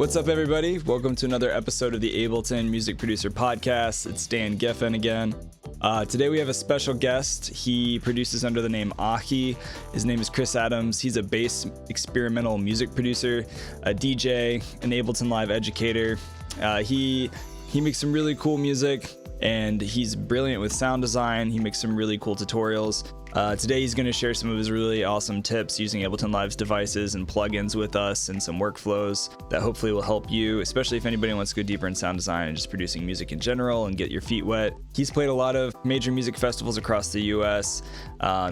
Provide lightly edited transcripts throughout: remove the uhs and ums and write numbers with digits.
What's up, everybody? Welcome to another episode of the Ableton Music Producer Podcast. It's Dan Giffen again. Today we have a special guest. He produces under the name AHEE. His name is Chris Adams. He's a bass experimental music producer, a DJ, an Ableton Live educator. He makes some really cool music, and he's brilliant with sound design. He makes some really cool tutorials. Today he's going to share some of his really awesome tips using Ableton Live's devices and plugins with us, and some workflows that hopefully will help you, especially if anybody wants to go deeper in sound design and just producing music in general and get your feet wet. He's played a lot of major music festivals across the US.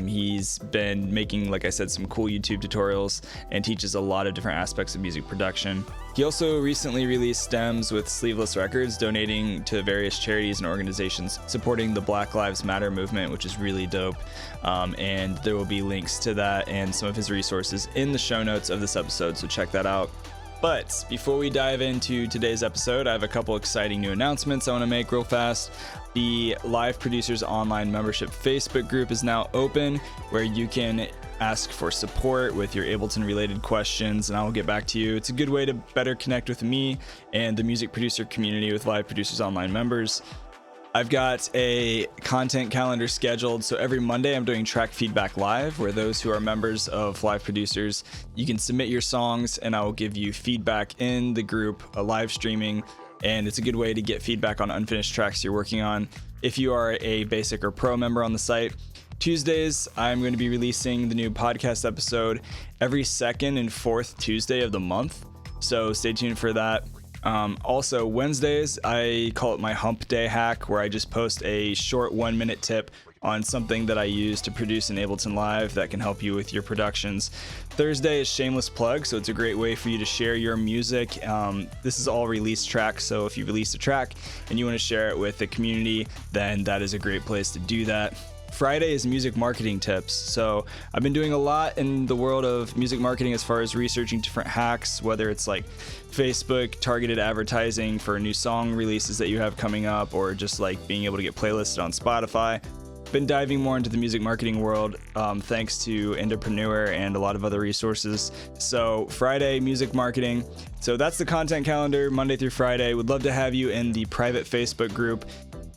He's been making, like I said, some cool YouTube tutorials and teaches a lot of different aspects of music production. He also recently released stems with Sleeveless Records, donating to various charities and organizations supporting the Black Lives Matter movement, which is really dope. And there will be links to that and some of his resources in the show notes of this episode, so check that out. But before we dive into today's episode, I have a couple exciting new announcements I want to make real fast. The Live Producers Online Membership Facebook group is now open, where you can ask for support with your Ableton related questions, and I will get back to you. It's a good way to better connect with me and the music producer community with Live Producers Online members. I've got a content calendar scheduled, so every Monday I'm doing Track Feedback Live, where those who are members of Live Producers, you can submit your songs and I will give you feedback in the group, a live streaming, and it's a good way to get feedback on unfinished tracks you're working on. If you are a basic or pro member on the site, Tuesdays, I'm going to be releasing the new podcast episode every second and fourth Tuesday of the month, so stay tuned for that. Also, Wednesdays, I call it my hump day hack, where I just post a short 1-minute tip on something that I use to produce in Ableton Live that can help you with your productions. Thursday is shameless plug, so it's a great way for you to share your music. This is all released tracks, so if you release a track and you want to share it with the community, then that is a great place to do that. Friday is music marketing tips. So I've been doing a lot in the world of music marketing as far as researching different hacks, whether it's like Facebook targeted advertising for new song releases that you have coming up, or just like being able to get playlisted on Spotify. Been diving more into the music marketing world thanks to Entrepreneur and a lot of other resources. So Friday, music marketing. So that's the content calendar, Monday through Friday. Would love to have you in the private Facebook group.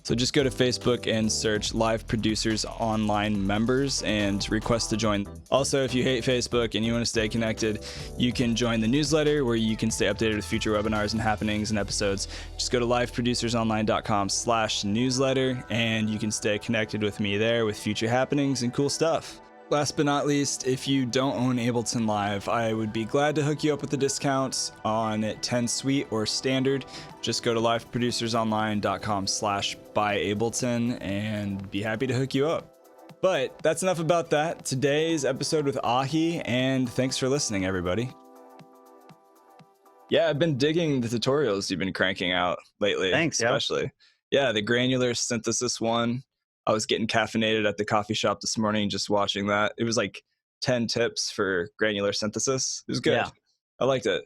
So just go to Facebook and search Live Producers Online Members and request to join. Also, if you hate Facebook and you want to stay connected, you can join the newsletter, where you can stay updated with future webinars and happenings and episodes. Just go to liveproducersonline.com/newsletter and you can stay connected with me there with future happenings and cool stuff. Last but not least, if you don't own Ableton Live, I would be glad to hook you up with a discount on 10 Suite or Standard. Just go to liveproducersonline.com/buyableton and be happy to hook you up. But that's enough about that. Today's episode with AHEE, and thanks for listening, everybody. Yeah, I've been digging the tutorials you've been cranking out lately. Thanks, especially. Yeah, the granular synthesis one. I was getting caffeinated at the coffee shop this morning just watching that. It was like 10 tips for granular synthesis. It was good. Yeah. I liked it.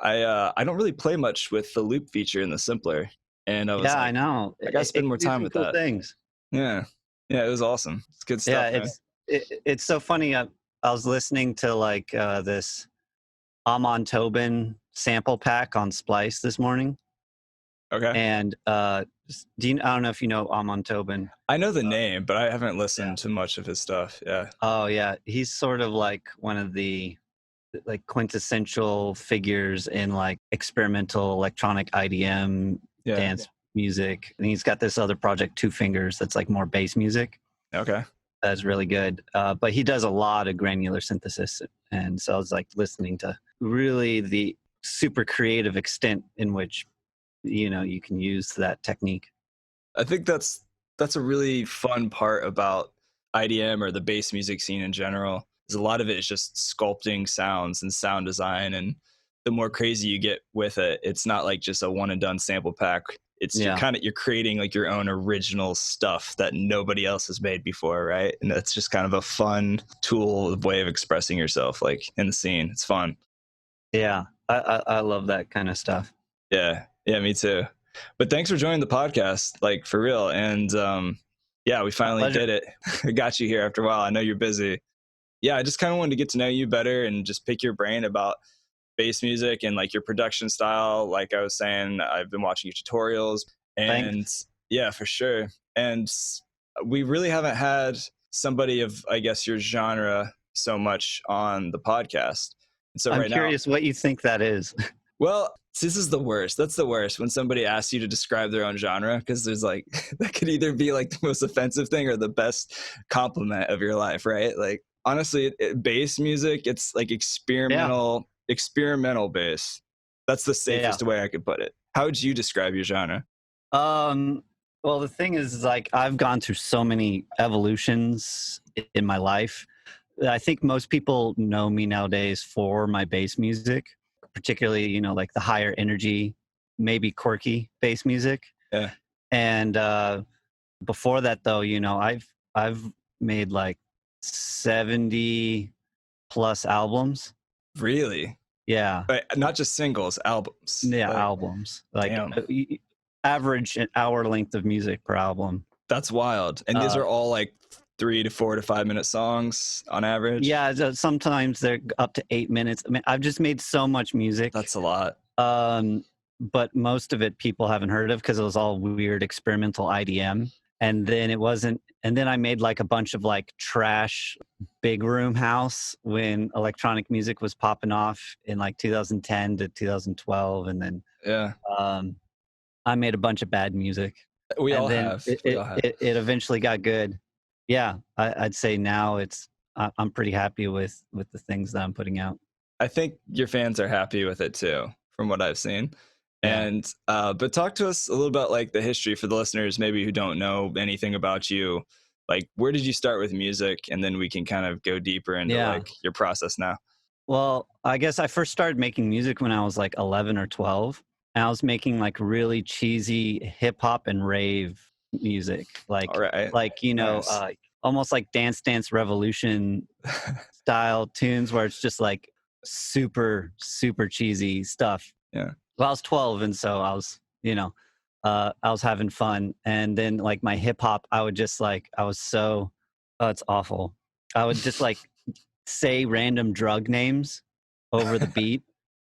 I don't really play much with the loop feature in the simpler, and I was I know. I gotta spend more time with cool that. Things. Yeah, it was awesome. It's good stuff. Yeah, it's so funny. I was listening to like this Amon Tobin sample pack on Splice this morning. Okay. And I don't know if you know Amon Tobin. I know the name, but I haven't listened to much of his stuff. Yeah. Oh yeah, he's sort of like one of the like quintessential figures in like experimental electronic IDM dance music. And he's got this other project, Two Fingers, that's like more bass music. Okay. That's really good. But he does a lot of granular synthesis, and so I was like listening to really the super creative extent in which you can use that technique. I think that's a really fun part about IDM or the bass music scene in general. Is a lot of it is just sculpting sounds and sound design, and the more crazy you get with it, it's not like just a one and done sample pack. It's you're creating like your own original stuff that nobody else has made before, right? And that's just kind of a fun tool, way of expressing yourself, like in the scene. It's fun. Yeah, I love that kind of stuff. Yeah, me too. But thanks for joining the podcast, like for real. And we finally did it. I got you here after a while. I know you're busy. Yeah, I just kind of wanted to get to know you better and just pick your brain about bass music and like your production style. Like I was saying, I've been watching your tutorials, and Thanks. yeah, for sure. And we really haven't had somebody of, I guess, your genre so much on the podcast. And so I'm right now, curious what you think that is. well, this is the worst. That's the worst when somebody asks you to describe their own genre, because there's like that could either be like the most offensive thing or the best compliment of your life, right? Like honestly, bass music, it's like Yeah. experimental bass. That's the Yeah. safest way I could put it. How would you describe your genre? Um, well, the thing is, like, I've gone through so many evolutions in my life. I think most people know me nowadays for my bass music, particularly, like the higher energy, maybe quirky bass music. Yeah. And before that, though, I've made like 70 plus albums. Really? Yeah. But not just singles, albums. Yeah, Like, albums. Like damn. average an hour length of music per album. That's wild. And these are all like 3 to 4 to 5 minute songs on average. Yeah, sometimes they're up to 8 minutes. I mean, I've just made so much music. That's a lot. But most of it people haven't heard of because it was all weird experimental IDM. And then it wasn't. And then I made like a bunch of like trash big room house when electronic music was popping off in like 2010 to 2012. And then Yeah. I made a bunch of bad music. We And all then have. it eventually got good. Yeah, I'd say now I'm pretty happy with the things that I'm putting out. I think your fans are happy with it too, from what I've seen. Yeah. And but talk to us a little about like the history for the listeners maybe who don't know anything about you. Like, where did you start with music? And then we can kind of go deeper into like your process now. Well, I guess I first started making music when I was like 11 or 12. And I was making like really cheesy hip hop and rave music, like All right. nice. Almost like Dance Dance Revolution style tunes where it's just like super super cheesy stuff. Yeah. Well, I was 12, and so I was I was having fun. And then like my hip hop, I would just like it's awful. I would just like say random drug names over the beat.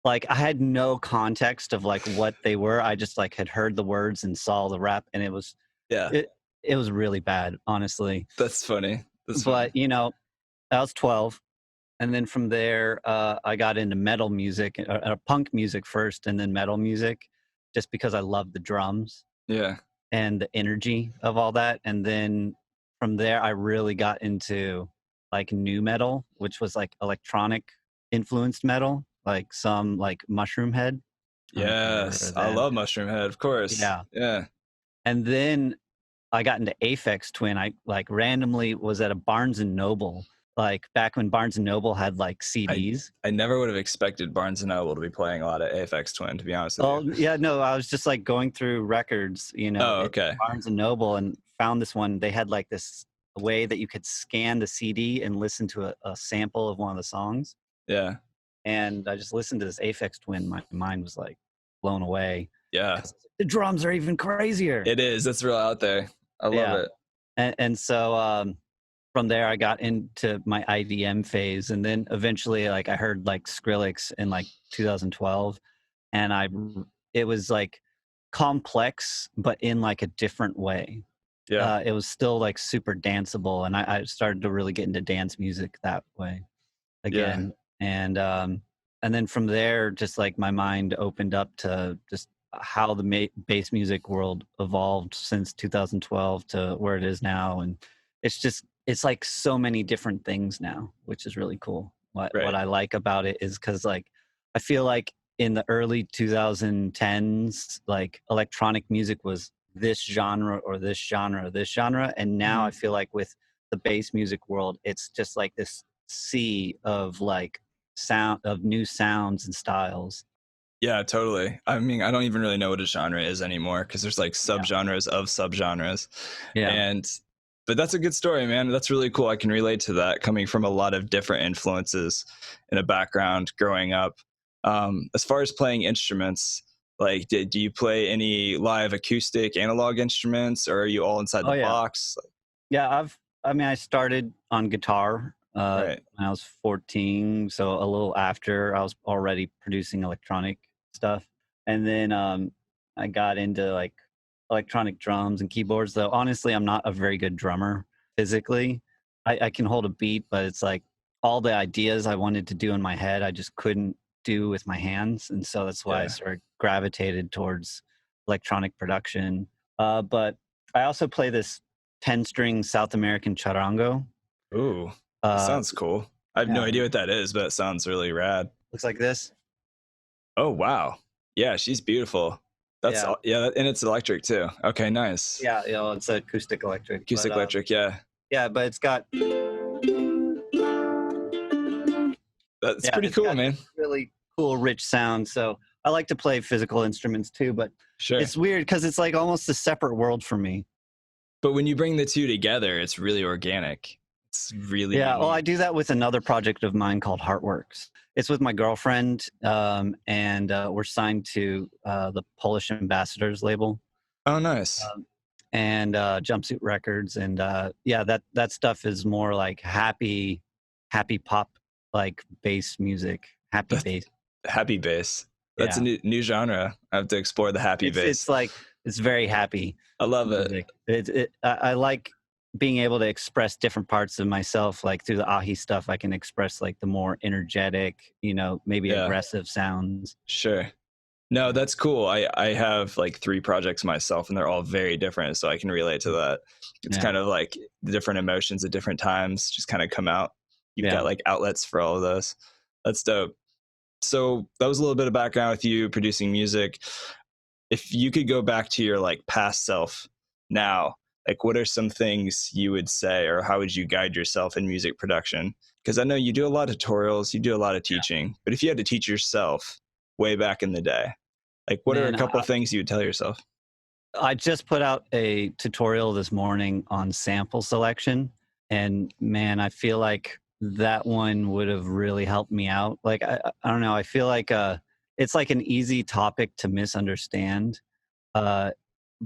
Like I had no context of like what they were. I just like had heard the words and saw the rap, and it was it was really bad, honestly. That's funny. But I was 12, and then from there I got into metal music, punk music first, and then metal music, just because I loved the drums. Yeah. And the energy of all that. And then from there I really got into like new metal, which was like electronic influenced metal, like some like Mushroom Head. Yes, I love Mushroom Head, of course. Yeah. And then I got into Aphex Twin. I like randomly was at a Barnes and Noble, like back when Barnes and Noble had like CDs. I never would have expected Barnes and Noble to be playing a lot of Aphex Twin, to be honest with you. Yeah, no, I was just like going through records, okay. Barnes and Noble, and found this one. They had like this way that you could scan the CD and listen to a sample of one of the songs. Yeah. And I just listened to this Aphex Twin. My mind was like blown away. Yeah. The drums are even crazier. It is. It's real out there. I love it. And so from there I got into my IDM phase, and then eventually like I heard like Skrillex in like 2012, and it was like complex but in like a different way. Yeah. It was still like super danceable, and I started to really get into dance music that way again. Yeah. And then from there, just like my mind opened up to just how the bass music world evolved since 2012 to where it is now. And it's like so many different things now, which is really cool. What I like about it is because like I feel like in the early 2010s, like electronic music was this genre or this genre or this genre, and now I feel like with the bass music world, it's just like this sea of like new sounds and styles. Yeah, totally. I mean, I don't even really know what a genre is anymore because there's like subgenres of subgenres. Yeah. But that's a good story, man. That's really cool. I can relate to that, coming from a lot of different influences in a background growing up. As far as playing instruments, like, do you play any live acoustic analog instruments, or are you all inside the box? Yeah, I started on guitar Right. when I was 14. So a little after I was already producing electronic stuff. And then I got into like electronic drums and keyboards, though honestly, I'm not a very good drummer physically. I can hold a beat, but it's like all the ideas I wanted to do in my head, I just couldn't do with my hands. And so that's why I Yeah. sort of gravitated towards electronic production. But I also play this 10-string South American charango. Ooh, that Uh, sounds cool. I have no yeah, idea what that is, but it sounds really rad. looks like this. Oh, wow. Yeah, she's beautiful. That's Yeah, yeah, and it's electric too. Okay, nice. yeah, it's acoustic electric, Acoustic electric, yeah. yeah, but it's got That's yeah, pretty it's cool, got man. really cool, rich sound. So I like to play physical instruments too, but Sure. it's weird because it's like almost a separate world for me. But when you bring the two together, it's really organic. It's really Yeah, well, I unique. do that with another project of mine called Heartworks. It's with my girlfriend, and we're signed to the Polish Ambassadors label. Oh, nice. And Jumpsuit Records, and yeah, that stuff is more like happy pop, like bass music, happy That's bass. happy bass. That's a Yeah, new genre. I have to explore the happy it's bass. like it's very happy I love it. music. I like being able to express different parts of myself, like through the AHEE stuff. I can express like the more energetic, maybe Yeah, aggressive sounds. sure. No, that's cool. I have like 3 projects myself, and they're all very different, so I can relate to that. It's Yeah, kind of like the different emotions at different times just kind of come out. You've got yeah. like outlets for all of those. That's dope. So that was a little bit of background with you producing music. If you could go back to your like past self now, like what are some things you would say, or how would you guide yourself in music production? Because I know you do a lot of tutorials, you do a lot of teaching, but if you had to teach yourself way back in the day, like what are a Man, couple things you would tell yourself? I just put out a tutorial this morning on sample selection, and man, I feel like that one would have really helped me out. Like I don't know, I feel like it's like an easy topic to misunderstand. Uh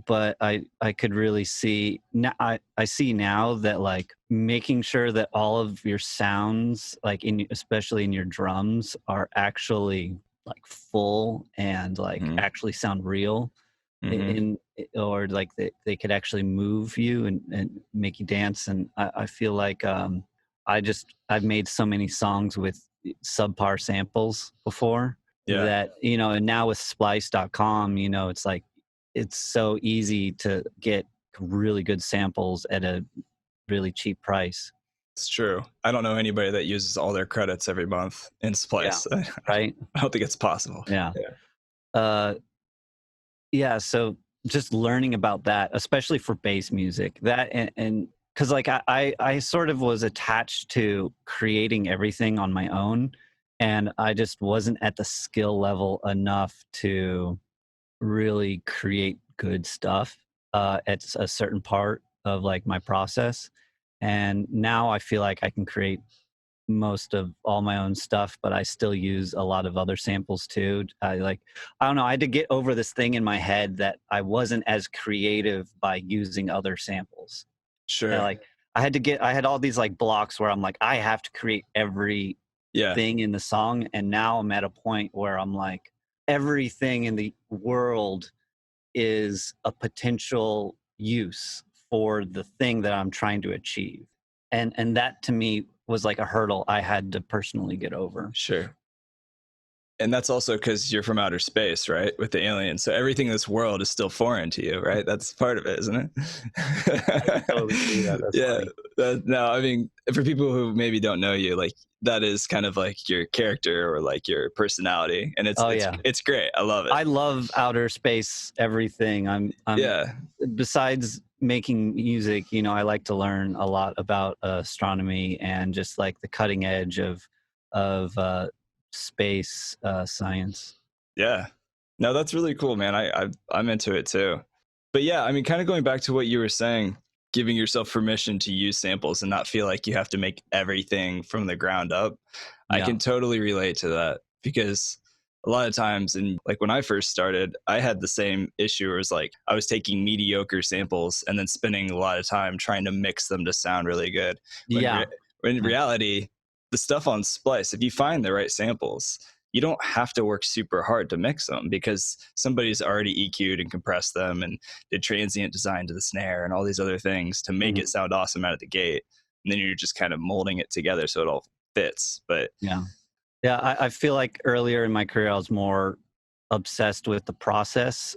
but I could really see now, I see now that like making sure that all of your sounds, like especially in your drums, are actually like full and like Mm-hmm. actually sound real Mm-hmm. in, or like they could actually move you and make you dance. And I feel like I've made so many songs with subpar samples before Yeah, that, and now with splice.com, it's like it's so easy to get really good samples at a really cheap price. it's true. I don't know anybody that uses all their credits every month in Yeah, Splice. right. I don't think it's possible. Yeah. Yeah. uh yeah, so just learning about that, especially for bass music, that and because like I sort of was attached to creating everything on my own, and I just wasn't at the skill level enough to really create good stuff at a certain part of like my process. And now I feel like I can create most of all my own stuff, but I still use a lot of other samples too. I don't know, I had to get over this thing in my head that I wasn't as creative by using other samples. And Sure. like I had all these like blocks where I'm like, I have to create everything Yeah. in the song. And now I'm at a point where I'm like, everything in the world is a potential use for the thing that I'm trying to achieve. And that to me was like a hurdle I had to personally get over. Sure. And that's also because you're from outer space, right? With the aliens. So everything in this world is still foreign to you, right? That's part of it, isn't I can totally see that. it? That's Yeah. funny. No, I mean, for people who maybe don't know you, like that is kind of like your character or like your personality. And Oh yeah. it's great. I love it. I love outer space, everything. I'm Yeah. Besides making music, I like to learn a lot about astronomy and just like the cutting edge of space science. Yeah. No, that's really cool, man. I'm into it too. But yeah, I mean, kind of going back to what you were saying, giving yourself permission to use samples and not feel like you have to make everything from the ground up. I Yeah. can totally relate to that because a lot of times, and like when I first started, I had the same issue where it's like I was taking mediocre samples and then spending a lot of time trying to mix them to sound really good. When Yeah. In reality, the stuff on Splice, if you find the right samples, you don't have to work super hard to mix them because somebody's already EQ'd and compressed them and did transient design to the snare and all these other things to make it sound awesome out of the gate. And then you're just kind of molding it together so it all fits. But I feel like earlier in my career, I was more obsessed with the process.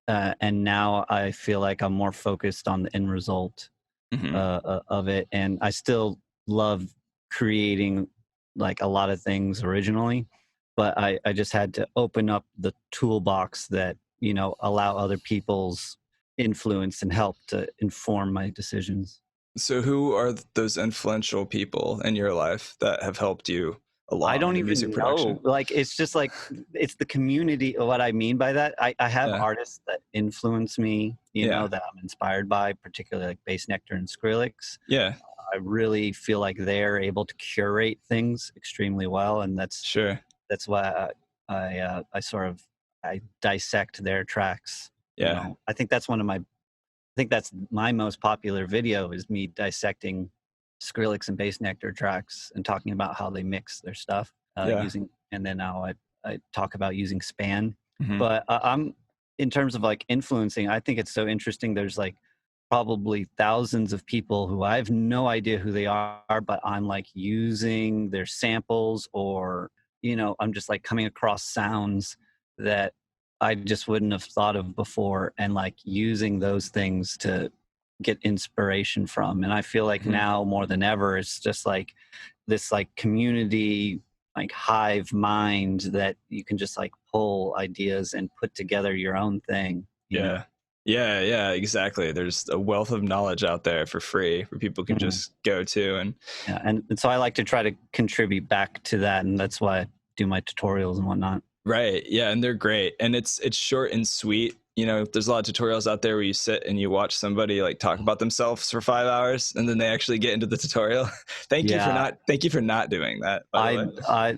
And now I feel like I'm more focused on the end result of it. And I still love creating like a lot of things originally, but I just had to open up the toolbox that, you know, allow other people's influence and help to inform my decisions. So who are those influential people in your life that have helped you along I don't in music even production? know. Like, it's just like, it's the community. What I mean by that, I have artists that influence me, you know, that I'm inspired by, particularly like Bass Nectar and Skrillex. Yeah. I really feel like they're able to curate things extremely well. And that's why I dissect their tracks. Yeah. You know? I think that's my most popular video is me dissecting Skrillex and Bass Nectar tracks and talking about how they mix their stuff using, and then now I talk about using Span. But I'm, in terms of like influencing, I think it's so interesting. There's like probably thousands of people who I have no idea who they are, but I'm like using their samples, or, you know, I'm just like coming across sounds that I just wouldn't have thought of before, and like using those things to get inspiration from. And I feel like now more than ever, it's just like this like community, like hive mind that you can just like pull ideas and put together your own thing. You know? Yeah, exactly. There's a wealth of knowledge out there for free where people can just go to. And so I like to try to contribute back to that. And that's why I do my tutorials and whatnot. Right. Yeah. And they're great. And it's short and sweet. You know, there's a lot of tutorials out there where you sit and you watch somebody like talk about themselves for 5 hours and then they actually get into the tutorial. Thank you for not doing that.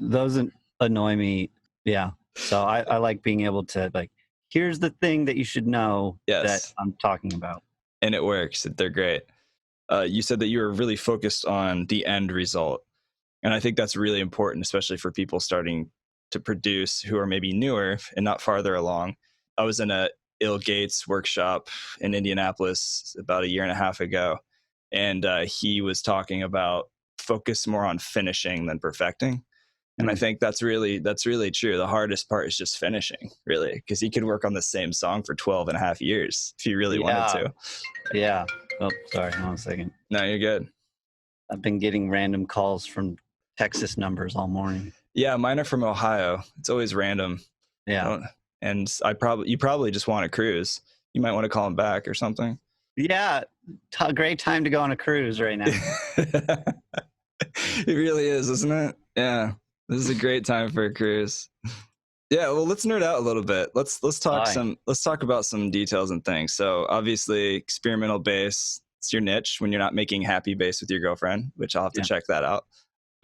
Those annoy me. Yeah. So I like being able to like, here's the thing that you should know that I'm talking about. And it works. They're great. You said that you were really focused on the end result. And I think that's really important, especially for people starting to produce who are maybe newer and not farther along. I was in a Il Gates workshop in Indianapolis about 1.5 years ago, and he was talking about focus more on finishing than perfecting. And I think that's really true. The hardest part is just finishing, really, because he could work on the same song for 12.5 years if he really wanted to. Yeah. Oh, sorry. Hold on a second. No, you're good. I've been getting random calls from Texas numbers all morning. Yeah, mine are from Ohio. It's always random. Yeah. And you probably just want to cruise. You might want to call him back or something. Yeah. Great time to go on a cruise right now. It really is, isn't it? Yeah. This is a great time for a cruise. Yeah, well, let's nerd out a little bit. Let's talk about some details and things. So obviously experimental bass, it's your niche when you're not making happy bass with your girlfriend, which I'll have to check that out.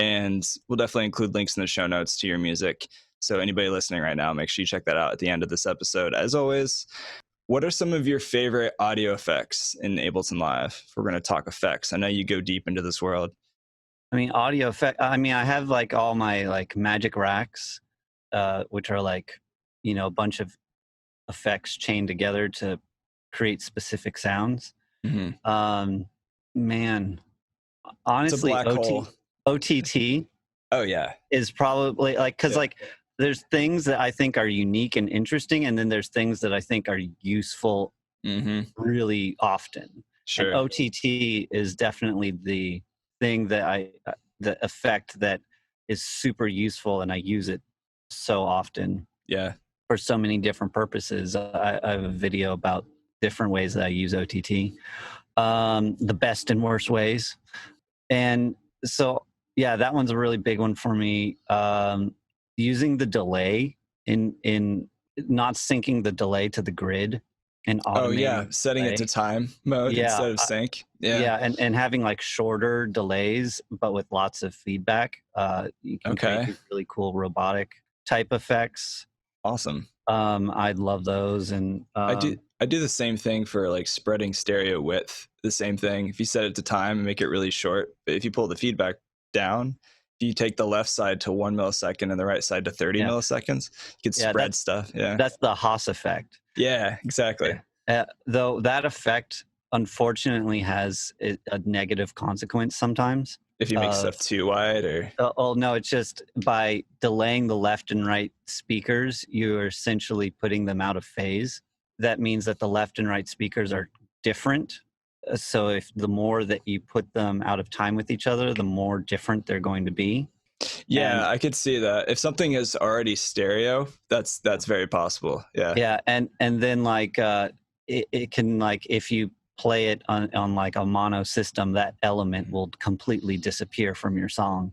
And we'll definitely include links in the show notes to your music. So anybody listening right now, make sure you check that out at the end of this episode. As always, what are some of your favorite audio effects in Ableton Live? If we're going to talk effects, I know you go deep into this world. I mean, audio effect. I mean, I have like all my like magic racks, which are like, you know, a bunch of effects chained together to create specific sounds. Man, honestly, OTT. Oh yeah, is probably like, because like there's things that I think are unique and interesting, and then there's things that I think are useful really often. Sure. And OTT is definitely the thing that the effect that is super useful, and I use it so often. Yeah. For so many different purposes. I have a video about different ways that I use OTT, the best and worst ways. And so, yeah, that one's a really big one for me. Using the delay in not syncing the delay to the grid and automating. Setting it to time mode instead of sync. And having like shorter delays, but with lots of feedback. You can create these really cool robotic type effects. Awesome. I love those. And I do the same thing for like spreading stereo width. The same thing. If you set it to time and make it really short, but if you pull the feedback down, if you take the left side to 1 millisecond and the right side to 30 milliseconds, you can spread stuff. Yeah. That's the Haas effect. Yeah, exactly. Though that effect, unfortunately, has a negative consequence sometimes. If you make stuff too wide, or oh no, it's just by delaying the left and right speakers, you're essentially putting them out of phase. That means that the left and right speakers are different. So if the more that you put them out of time with each other, the more different they're going to be. Yeah, I could see that. If something is already stereo, that's very possible. Yeah. Yeah, and then like it can, like, if you play it on like a mono system, that element will completely disappear from your song,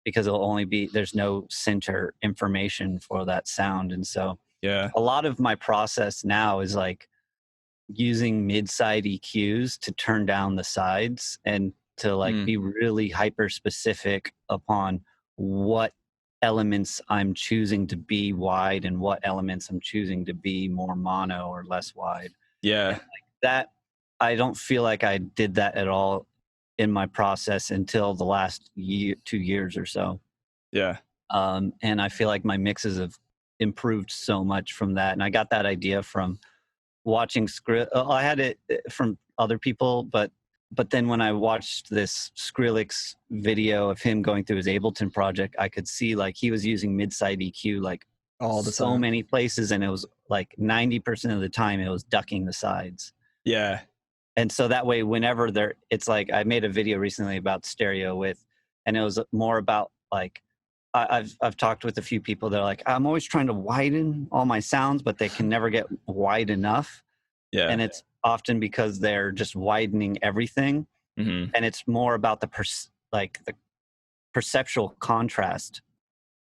because it'll only be, there's no center information for that sound. And so a lot of my process now is like using mid-side EQs to turn down the sides and to like be really hyper specific upon what elements I'm choosing to be wide and what elements I'm choosing to be more mono or less wide. Yeah. And like that, I don't feel like I did that at all in my process until the last 2 years or so. Yeah. And I feel like my mixes have improved so much from that. And I got that idea from watching I had it from other people, but then when I watched this Skrillex video of him going through his Ableton project, I could see like he was using mid-side EQ like all the so time, many places, and it was like 90% of the time it was ducking the sides. Yeah. And so that way, whenever it's like, I made a video recently about stereo with, and it was more about like, I've talked with a few people that are like, I'm always trying to widen all my sounds, but they can never get wide enough. Yeah. And it's often because they're just widening everything. And it's more about the perceptual contrast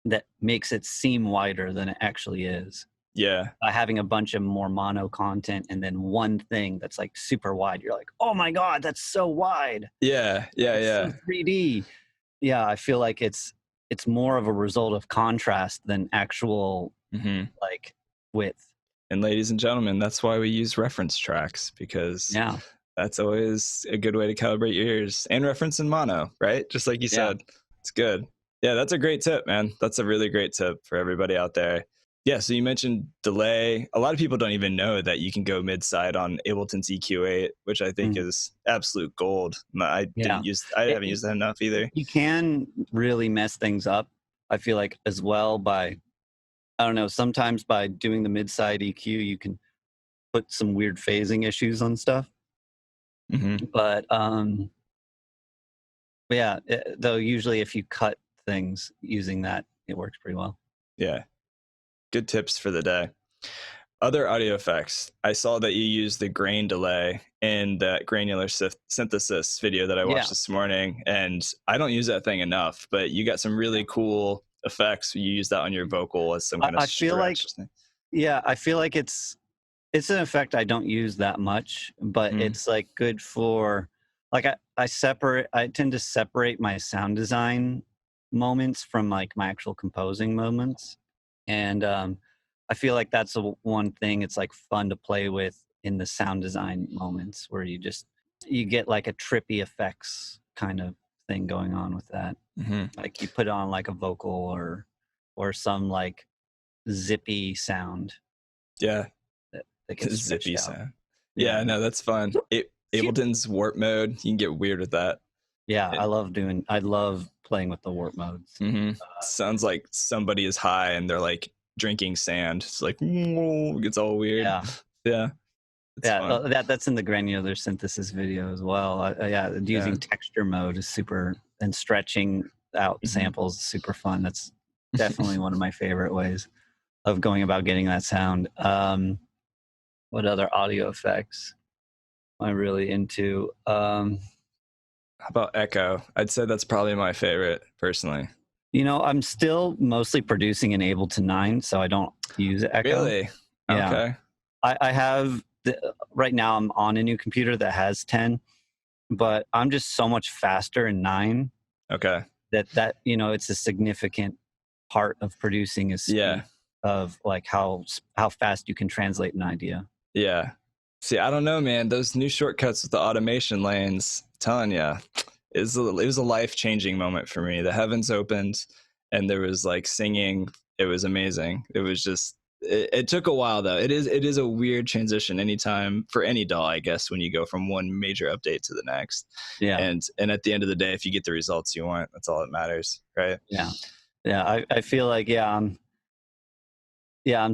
that makes it seem wider than it actually is. Yeah. By having a bunch of more mono content and then one thing that's like super wide, you're like, oh my God, that's so wide. Yeah. Yeah. It's Yeah. so 3D. Yeah. I feel like it's more of a result of contrast than actual like width. And ladies and gentlemen, that's why we use reference tracks, because that's always a good way to calibrate your ears, and reference in mono, right? Just like you said, it's good. Yeah, that's a great tip, man. That's a really great tip for everybody out there. Yeah, so you mentioned delay. A lot of people don't even know that you can go mid-side on Ableton's EQ8, which I think is absolute gold. I haven't used that enough either. You can really mess things up, I feel like, as well, by, I don't know, sometimes by doing the mid-side EQ, you can put some weird phasing issues on stuff. But yeah, though usually if you cut things using that, it works pretty well. Yeah. Good tips for the day. Other audio effects. I saw that you used the grain delay in that granular synthesis video that I watched this morning, and I don't use that thing enough, but you got some really cool effects. You use that on your vocal as some kind of stretch thing. Yeah, I feel like it's an effect I don't use that much, but it's like good for, like, I tend to separate my sound design moments from like my actual composing moments. And I feel like that's one thing it's like fun to play with in the sound design moments, where you get like a trippy effects kind of thing going on with that. Like you put on like a vocal or some like zippy sound. Yeah. That gets zippy out. sound. Yeah, no, that's fun. Ableton's warp mode, you can get weird with that. Yeah, I love playing with the warp modes. Sounds like somebody is high and they're like drinking sand. It's like, it gets all weird. Yeah. That's in the granular synthesis video as well. Using texture mode is super, and stretching out samples is super fun. That's definitely one of my favorite ways of going about getting that sound. What other audio effects am I really into? How about echo? I'd say that's probably my favorite personally. You know, I'm still mostly producing in Ableton 9, so I don't use echo. Really? Yeah. Okay. I have right now I'm on a new computer that has 10, but I'm just so much faster in 9. Okay. That you know, it's a significant part of producing is speed, of like how fast you can translate an idea. Yeah. See, I don't know, man. Those new shortcuts with the automation lanes, I'm telling you, was a life-changing moment for me. The heavens opened and there was like singing. It was amazing. It was just, it took a while though. It is a weird transition anytime for any DAW, I guess, when you go from one major update to the next. Yeah. And at the end of the day, if you get the results you want, that's all that matters, right? Yeah. Yeah. I feel like, I'm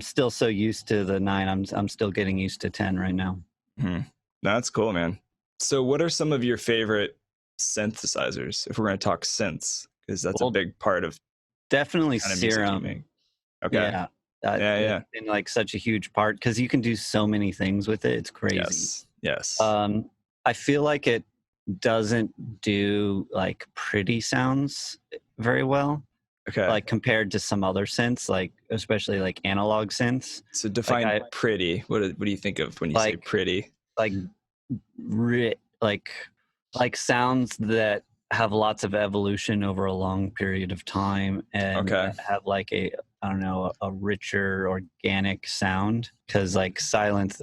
still so used to the 9. I'm still getting used to 10 right now. Mm-hmm. That's cool, man. So what are some of your favorite synthesizers, if we're going to talk synths, because that's a big part of definitely kind of Serum. Okay. Yeah. Yeah. And like such a huge part because you can do so many things with it. It's crazy. Yes. I feel like it doesn't do like pretty sounds very well. Okay. Like compared to some other synths, like especially like analog synths. So define pretty. What do you think of when you say pretty? Like like sounds that have lots of evolution over a long period of time and have like a richer organic sound. Because like Silence,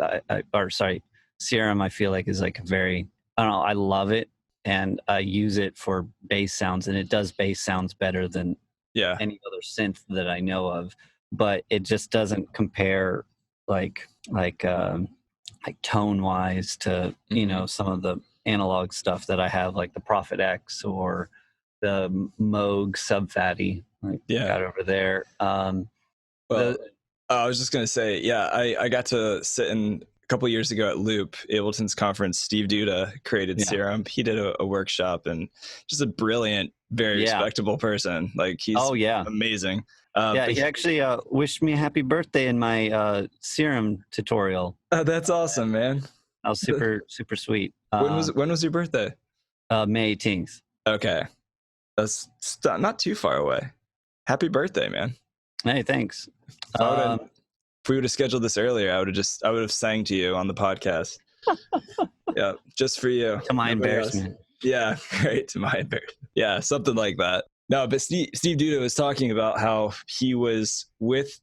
Serum, I feel like is like very, I love it and I use it for bass sounds, and it does bass sounds better than any other synth that I know of. But it just doesn't compare like tone wise to some of the analog stuff that I have, like the Prophet X or the Moog Subfatty, got over there. I was just gonna say, I got to sit in a couple of years ago at Loop, Ableton's conference. Steve Duda created Serum. He did a workshop, and just a brilliant, very respectable person. Like he's amazing. He actually wished me a happy birthday in my Serum tutorial. That's awesome, man. That was super sweet. When was your birthday? May 18th. Okay, that's not too far away. Happy birthday, man. Hey, thanks. If we would have scheduled this earlier, I would have sang to you on the podcast. Yeah, just for you. To my embarrassment. Yeah, great. To my embarrassment. Yeah, something like that. No, but Steve Duda was talking about how he was with,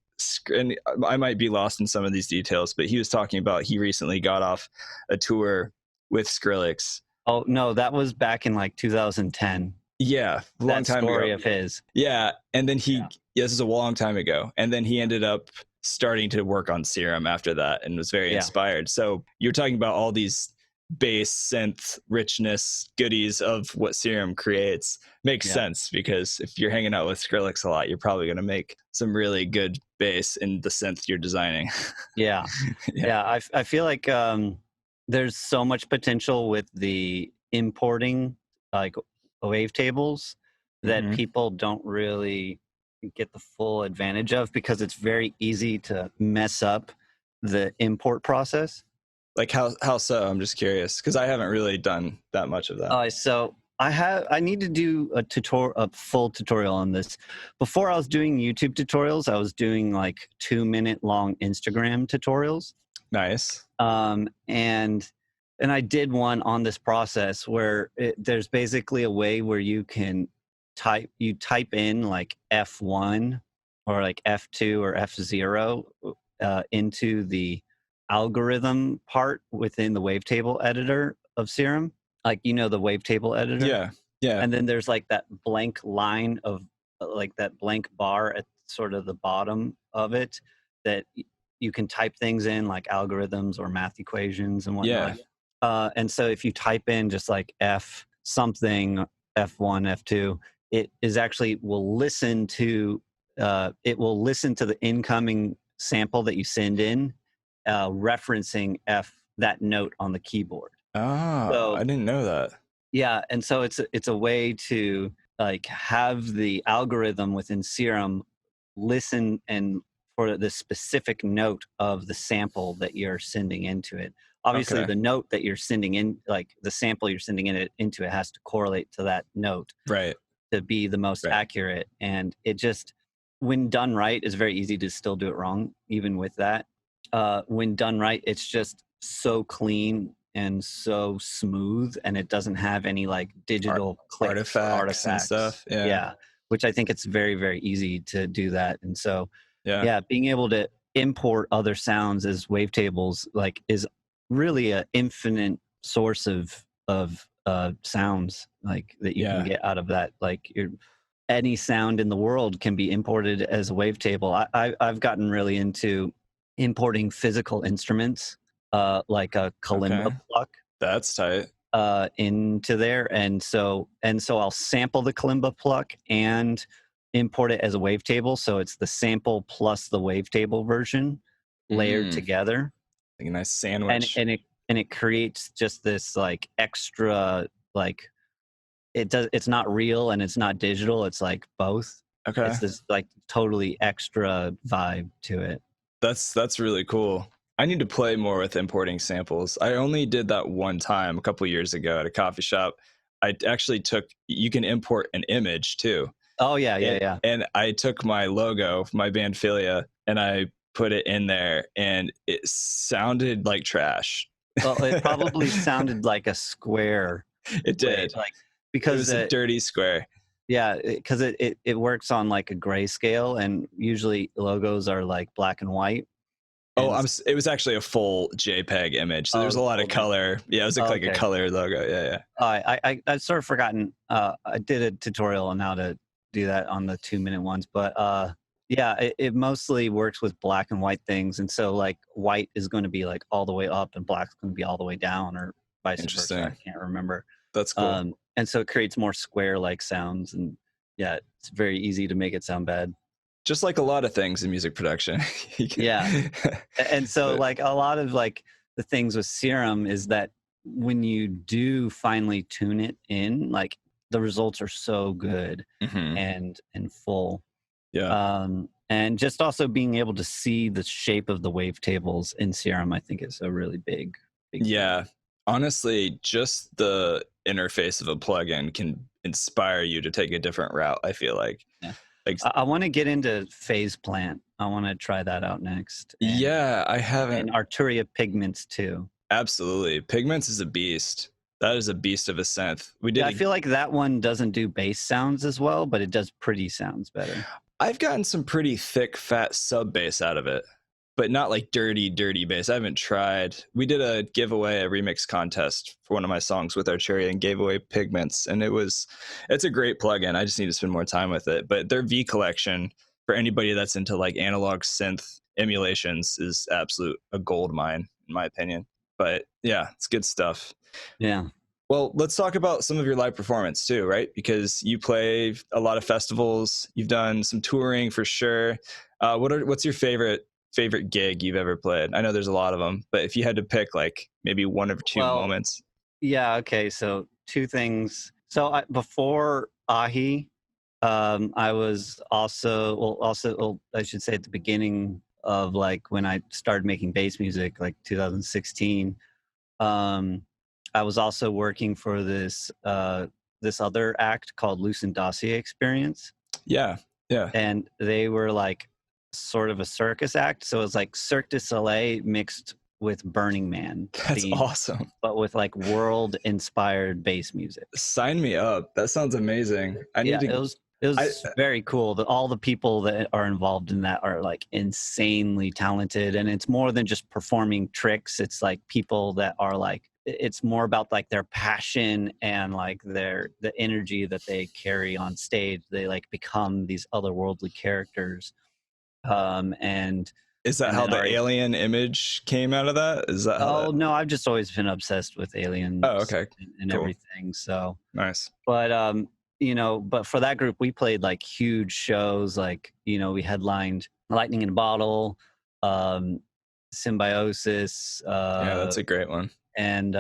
and I might be lost in some of these details, but he was talking about he recently got off a tour with Skrillex. Oh, no, that was back in like 2010. Yeah, long time ago. Story of his. Yeah, and then this is a long time ago, and then he ended up starting to work on Serum after that and was very inspired. So you're talking about all these bass synth richness goodies of what Serum creates. Makes sense, because if you're hanging out with Skrillex a lot, you're probably going to make some really good bass in the synth you're designing. I feel like there's so much potential with the importing like wavetables that people don't really get the full advantage of, because it's very easy to mess up the import process. Like how so? I'm just curious, because I haven't really done that much of that. So I need to do a full tutorial on this. Before I was doing YouTube tutorials, I was doing like 2-minute long Instagram tutorials. Nice. And I did one on this process where there's basically a way where you can type in like F1 or like F2 or F0 into the algorithm part within the wavetable editor of Serum. Like, the wavetable editor. Yeah. And then there's like that blank line of like that blank bar at sort of the bottom of it that you can type things in, like algorithms or math equations and whatnot. And so if you type in just like F something, F1, F2, it will listen to the incoming sample that you send in, referencing that note on the keyboard. Oh, I didn't know that. Yeah, and so it's a way to like have the algorithm within Serum listen and for the specific note of the sample that you're sending into it. Obviously, the note that you're sending in, like the sample you're sending into it, has to correlate to that note, right, to be the most accurate. And it just, when done right, it's very easy to still do it wrong, even with that. When done right, it's just so clean and so smooth, and it doesn't have any like digital artifacts and stuff. Yeah, which I think it's very, very easy to do that. And so, being able to import other sounds as wavetables like is really an infinite source of sounds like that you can get out of that. Like any sound in the world can be imported as a wavetable. I've gotten really into importing physical instruments, like a kalimba pluck. That's tight. Into there, and so I'll sample the kalimba pluck and import it as a wavetable. So it's the sample plus the wavetable version layered together, like a nice sandwich. And it creates just this like extra, like it's not real and it's not digital. It's like both. Okay. It's this like totally extra vibe to it. That's really cool. I need to play more with importing samples. I only did that one time a couple years ago at a coffee shop. I actually you can import an image too. Oh yeah. And I took my logo, my band Philia, and I put it in there, and it sounded like trash. Well, it probably sounded like a square. It did. Like, because it was a dirty square. Yeah, because it works on like a grayscale, and usually logos are like black and white. Oh, it was actually a full JPEG image, so there's a lot of color. Yeah, it was like a color logo. Yeah. I'd sort of forgotten. I did a tutorial on how to do that on the 2-minute ones, but yeah, it mostly works with black and white things, and so like white is going to be like all the way up, and black's going to be all the way down, or vice versa. I can't remember. That's cool. And so it creates more square-like sounds, and yeah, it's very easy to make it sound bad. Just like a lot of things in music production. Yeah. And so like a lot of like the things with Serum is that when you do finally tune it in, like the results are so good and full. Yeah. And just also being able to see the shape of the wavetables in Serum, I think is a really big yeah. Thing. Honestly, just the interface of a plugin can inspire you to take a different route, I feel like. Yeah. Like, I want to get into Phase Plant. I want to try that out next. Yeah, I haven't. And Arturia Pigments too. Absolutely. Pigments is a beast. That is a beast of a synth. I feel like that one doesn't do bass sounds as well, but it does pretty sounds better. I've gotten some pretty thick, fat sub bass out of it, but not like dirty bass. I haven't tried. We did a giveaway, a remix contest for one of my songs with Arturia and gave away Pigments. And it's a great plugin. I just need to spend more time with it. But their V collection, for anybody that's into like analog synth emulations, is a gold mine, in my opinion. But yeah, it's good stuff. Yeah. Well, let's talk about some of your live performance too, right? Because you play a lot of festivals. You've done some touring for sure. What's your favorite gig you've ever played? I know there's a lot of them, but if you had to pick like maybe one or two moments. Yeah. Okay. So two things. So before AHEE, I was also I should say at the beginning of like when I started making bass music, like 2016. I was also working for this other act called Lucent Dossier Experience. Yeah. And they were like sort of a circus act. So it was like Cirque du Soleil mixed with Burning Man. That's awesome. But with like world-inspired bass music. Sign me up. That sounds amazing. It was very cool. All the people that are involved in that are like insanely talented. And it's more than just performing tricks. It's like people that are like, it's more about like their passion and like the energy that they carry on stage. They like become these otherworldly characters. And is that how the alien image came out of that? Is that how no, I've just always been obsessed with aliens. Oh, okay. And cool. Everything. So nice. But but for that group we played like huge shows, like, we headlined Lightning in a Bottle, Symbiosis. Yeah, that's a great one. And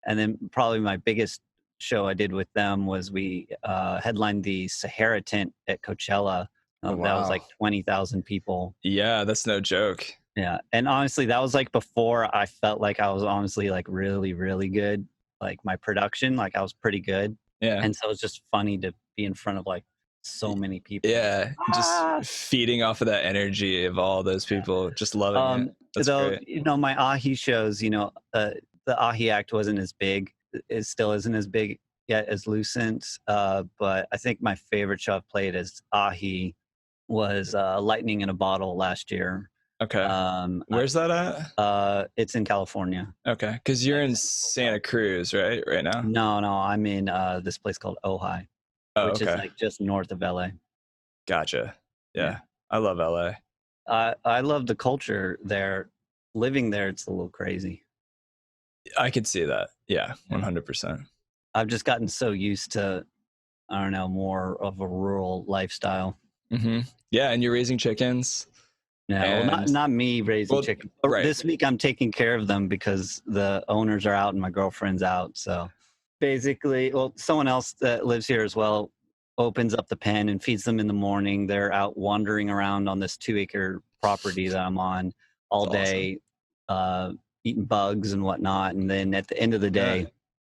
then probably my biggest show I did with them was we headlined the Sahara tent at Coachella. That was like 20,000 people. Yeah, that's no joke. Yeah. And honestly, that was like before I felt like I was honestly like really, really good. Like my production, like I was pretty good. Yeah. And so it's just funny to be in front of like so many people. Yeah. Just feeding off of that energy of all those people, just loving it. That's great. My AHEE shows, the AHEE act wasn't as big. It still isn't as big yet as Lucent. But I think my favorite show I've played as AHEE was Lightning in a Bottle last year. Okay. Where's that at? It's in California. Okay, because you're in Santa Cruz, right now? No, I'm in this place called AHEE, Oh, which is okay. like just north of LA. Gotcha. Yeah. Yeah, I love LA. I love the culture there. Living there, it's a little crazy. I could see that. Yeah, 100%. I've just gotten so used to, I don't know, more of a rural lifestyle. Mm-hmm. Yeah, and you're raising chickens. No, well, not me raising chickens. Right. This week I'm taking care of them because the owners are out and my girlfriend's out. So basically, well, someone else that lives here as well opens up the pen and feeds them in the morning. They're out wandering around on this 2-acre property that I'm on all day, eating bugs and whatnot. And then at the end of the day,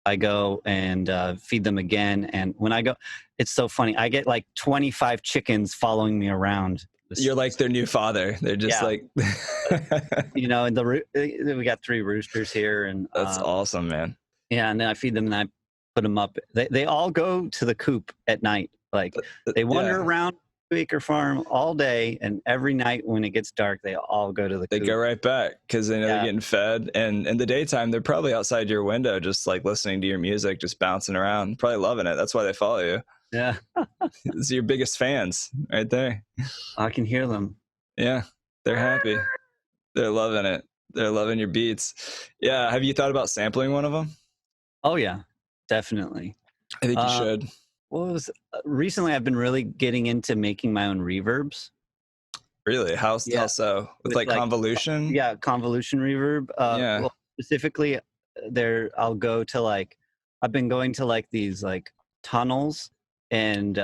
I go and feed them again. And when I go, it's so funny. I get like 25 chickens following me around. You're like their new father. They're just like, you know, and we got 3 roosters here, and that's awesome, man. Yeah, and then I feed them and I put them up. They all go to the coop at night. Like they wander around 2-acre farm all day, and every night when it gets dark, they all go to the coop. They go right back because they know they're getting fed. And in the daytime, they're probably outside your window, just like listening to your music, just bouncing around, probably loving it. That's why they follow you. Yeah. These are your biggest fans right there. I can hear them. Yeah, they're happy. They're loving it. They're loving your beats. Yeah. Have you thought about sampling one of them? Oh, yeah, definitely. I think you should. Recently, I've been really getting into making my own reverbs. Really? How so? With like convolution? Yeah, convolution reverb. Well, specifically, I'll go to like, I've been going to like these like tunnels and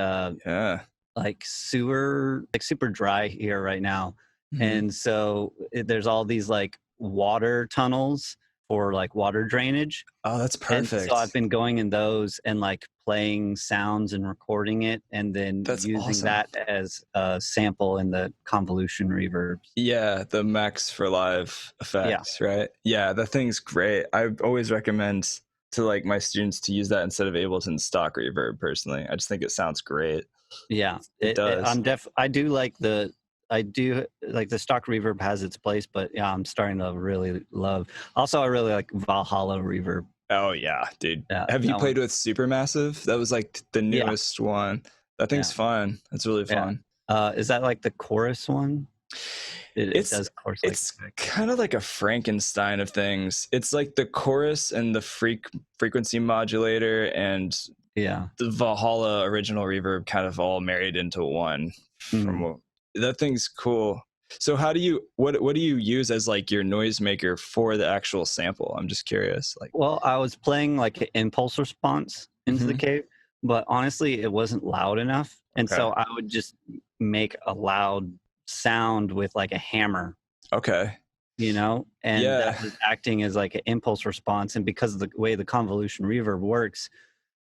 like sewer, like super dry here right now. Mm-hmm. And so there's all these like water tunnels for like water drainage. Oh, that's perfect. And so I've been going in those and like playing sounds and recording it, and then using that as a sample in the convolution reverb. Yeah, the Max for Live effects, right? Yeah, the thing's great. I always recommend to like my students to use that instead of Ableton stock reverb. Personally, I just think it sounds great. Yeah, it does. I do like the stock reverb has its place, but yeah, I'm starting to really love. Also, I really like Valhalla reverb. Oh yeah, dude. Yeah, have you played with Supermassive? That was like the newest one. That thing's fun. It's really fun. Is that like the chorus one? It does chorus. It's kind of like a Frankenstein of things. It's like the chorus and the frequency modulator and the Valhalla original reverb kind of all married into one. That thing's cool. So how do you what do you use as like your noisemaker for the actual sample? I'm just curious. Like, well, I was playing like an impulse response into the cave, but honestly, it wasn't loud enough, and so I would just make a loud sound with like a hammer. Okay. You know, and that was acting as like an impulse response, and because of the way the convolution reverb works,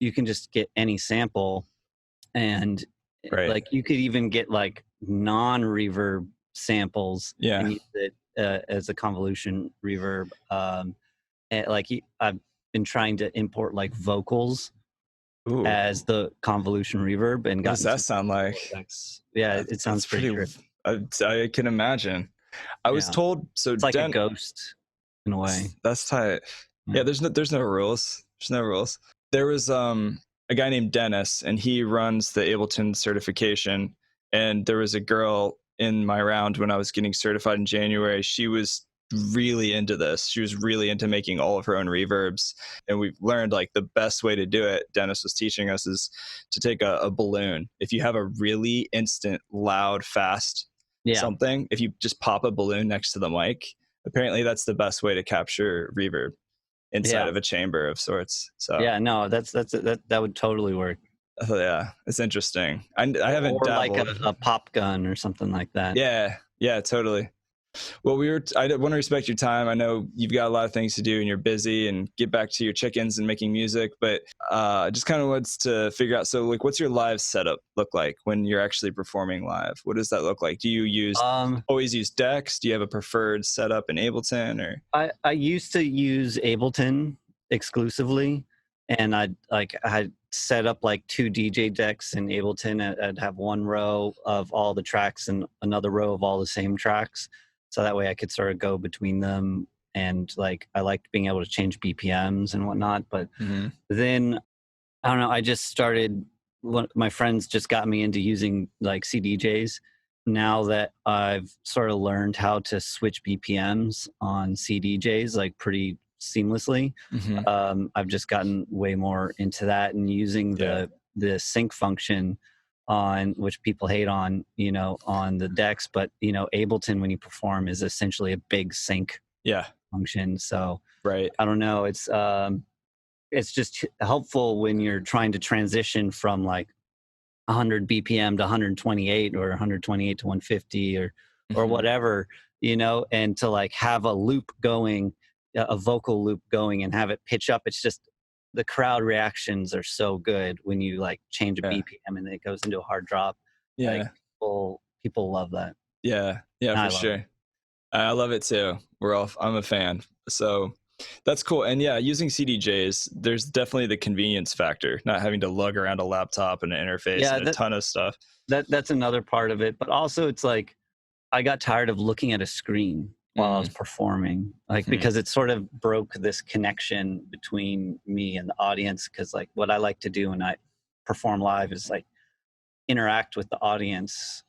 you can just get any sample, and like you could even get like non-reverb samples and use it as a convolution reverb. And like I've been trying to import like vocals as the convolution reverb, and what does that sound like? Yeah, it sounds pretty I can imagine. I was told so. It's like a ghost in a way. That's tight. Yeah, there's no rules. There's no rules. There was a guy named Dennis, and he runs the Ableton certification. And there was a girl in my round when I was getting certified in January. She was really into this. She was really into making all of her own reverbs. And we've learned like the best way to do it, Dennis was teaching us, is to take a balloon. If you have a really instant, loud, fast something, if you just pop a balloon next to the mic, apparently that's the best way to capture reverb inside of a chamber of sorts. So that would totally work. Oh, yeah, it's interesting. I haven't dabbled. Like a pop gun or something like that. Yeah, totally. Well, I want to respect your time. I know you've got a lot of things to do and you're busy, and get back to your chickens and making music. But just kind of wants to figure out. So, like, what's your live setup look like when you're actually performing live? What does that look like? Do you always use decks? Do you have a preferred setup in Ableton? Or I used to use Ableton exclusively, and I set up like 2 DJ decks in Ableton. I'd have one row of all the tracks and another row of all the same tracks. So that way I could sort of go between them. And like, I liked being able to change BPMs and whatnot. But then, I don't know, I just started, my friends just got me into using like CDJs. Now that I've sort of learned how to switch BPMs on CDJs like pretty seamlessly, I've just gotten way more into that, and using the sync function on, which people hate on, on the decks, but Ableton, when you perform, is essentially a big sync function. So I don't know, it's just helpful when you're trying to transition from like 100 BPM to 128 or 128 to 150 or whatever, and to like have a loop going, a vocal loop going, and have it pitch up. It's just, the crowd reactions are so good when you like change a BPM and it goes into a hard drop. Like, people love that. Yeah, for sure. I love it too. I'm a fan. So that's cool. And yeah, using CDJs, there's definitely the convenience factor, not having to lug around a laptop and an interface and a ton of stuff. That's another part of it. But also, it's like, I got tired of looking at a screen while I was performing, like, because it sort of broke this connection between me and the audience. Because like, what I like to do when I perform live is like interact with the audience,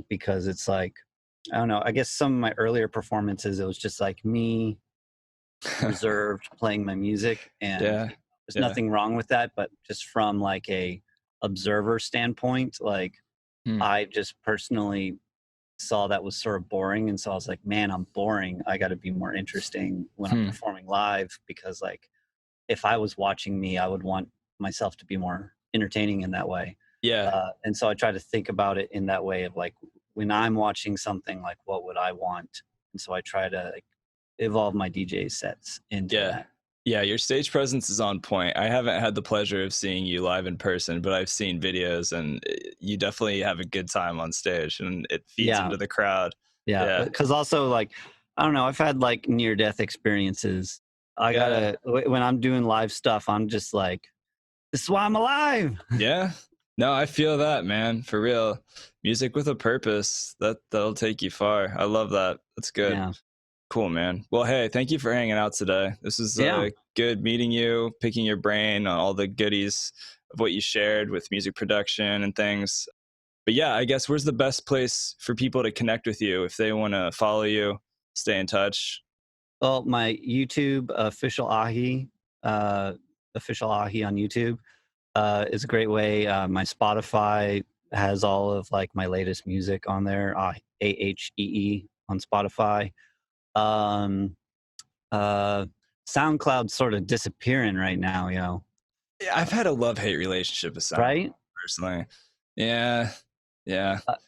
because it's like, I don't know, I guess some of my earlier performances, it was just like me reserved playing my music, and there's nothing wrong with that, but just from like a observer standpoint, like I just personally saw that was sort of boring, and so I was like, man, I'm boring, I got to be more interesting when I'm performing live, because like if I was watching me, I would want myself to be more entertaining in that way. And so I try to think about it in that way of like, when I'm watching something, like what would I want? And so I try to like evolve my DJ sets into that. Yeah, your stage presence is on point. I haven't had the pleasure of seeing you live in person, but I've seen videos, and you definitely have a good time on stage, and it feeds into the crowd. Because also, like, I don't know, I've had like near-death experiences. I gotta, when I'm doing live stuff, I'm just like, this is why I'm alive. No, I feel that, man, for real. Music with a purpose, that'll take you far. I love that. That's good. Cool, man. Well, hey, thank you for hanging out today. This is good meeting you, picking your brain on all the goodies of what you shared with music production and things. But yeah, I guess, where's the best place for people to connect with you if they want to follow you, stay in touch? Well, my YouTube, official AHEE on YouTube, is a great way. My Spotify has all of like my latest music on there, AHEE on Spotify. SoundCloud's sort of disappearing right now, Yeah, I've had a love-hate relationship with SoundCloud, personally.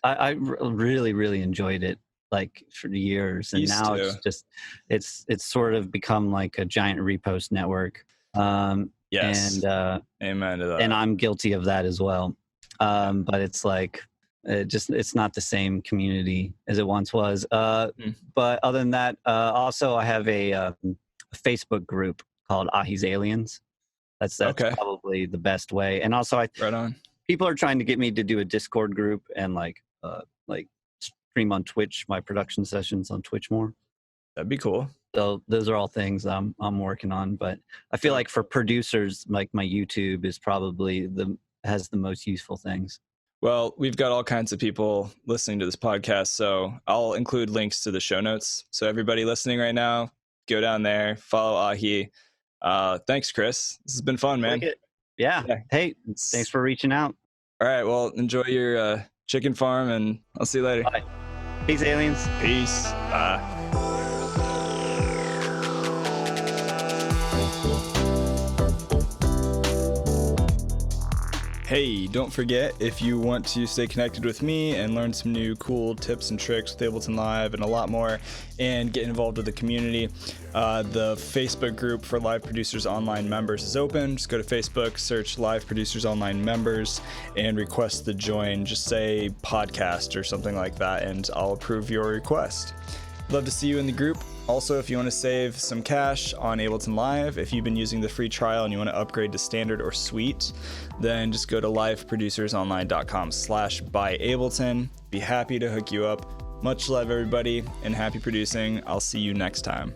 I really, really enjoyed it, like, for years, and now it's just, it's sort of become like a giant repost network. Amen to that. And I'm guilty of that as well. But it's like, it's not the same community as it once was. But other than that, also I have a Facebook group called AHEE's Aliens. That's probably the best way. And also, people are trying to get me to do a Discord group and like stream on Twitch, my production sessions on Twitch more. That'd be cool. So those are all things I'm working on. But I feel like for producers, like, my YouTube is probably has the most useful things. Well, we've got all kinds of people listening to this podcast, so I'll include links to the show notes. So everybody listening right now, go down there, follow AHEE. Thanks, Chris. This has been fun, man. Yeah. Hey, thanks for reaching out. All right. Well, enjoy your chicken farm, and I'll see you later. Bye. Peace, aliens. Peace. Bye. Hey, don't forget, if you want to stay connected with me and learn some new cool tips and tricks with Ableton Live and a lot more, and get involved with the community, the Facebook group for Live Producers Online members is open. Just go to Facebook, search Live Producers Online members, and request the join. Just say podcast or something like that, and I'll approve your request. Love to see you in the group. Also, if you want to save some cash on Ableton Live, if you've been using the free trial and you want to upgrade to standard or suite, then just go to liveproducersonline.com/buyableton. Be happy to hook you up Much love, everybody, and happy producing. I'll see you next time.